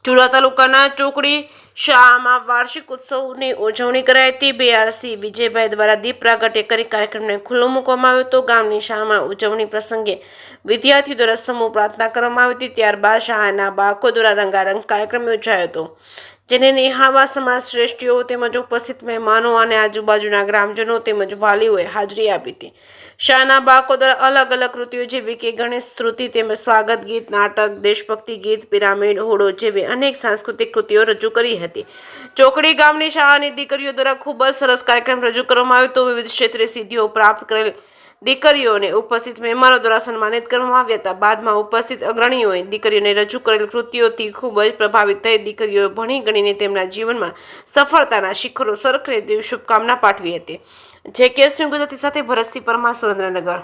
ચુડા તાલુકાના ચોકડી શાળામાં વાર્ષિક ઉત્સવની ઉજવણી કરાઈ હતી। બીઆરસી વિજયભાઈ દ્વારા દીપ પ્રાગટ્ય કરી કાર્યક્રમને ખુલ્લો મૂકવામાં આવ્યો હતો। ગામની શાળામાં ઉજવણી પ્રસંગે વિદ્યાર્થીઓ દ્વારા સમૂહ પ્રાર્થના કરવામાં આવી હતી। ત્યારબાદ શાળાના બાળકો દ્વારા રંગારંગ કાર્યક્રમ યોજાયો હતો, જેને નિહાળવા સમાજ શ્રેષ્ઠીઓ તેમજ ઉપસ્થિત મહેમાનો અને આજુબાજુના ગ્રામજનો તેમજ વાલીઓએ હાજરી આપી હતી। શાળાના બાળકો દ્વારા અલગ અલગ કૃતિઓ જેવી કે ગણેશ સ્તુતિ તેમજ સ્વાગત ગીત, નાટક, દેશભક્તિ ગીત, પિરામિડ, હોડો જેવી અનેક સાંસ્કૃતિક કૃતિઓ રજૂ કરી હતી। ચોકડી ગામની શાળાની દીકરીઓ દ્વારા ખૂબ જ સરસ કાર્યક્રમ રજૂ કરવામાં આવ્યો હતો। વિવિધ ક્ષેત્રે સિદ્ધિઓ પ્રાપ્ત કરેલ દીકરીઓને ઉપસ્થિત મહેમાનો દ્વારા સન્માનિત કરવામાં આવ્યા હતા। બાદમાં ઉપસ્થિત અગ્રણીઓએ દીકરીઓને રજૂ કરેલ કૃતિઓથી ખૂબ જ પ્રભાવિત થઈ દીકરીઓએ ભણી ગણીને તેમના જીવનમાં સફળતાના શિખરો સર કરે તેવી શુભકામના પાઠવી હતી। જે કે ગુજરાતી સાથે ભરતસિંહ પરમાર, સુરેન્દ્રનગર।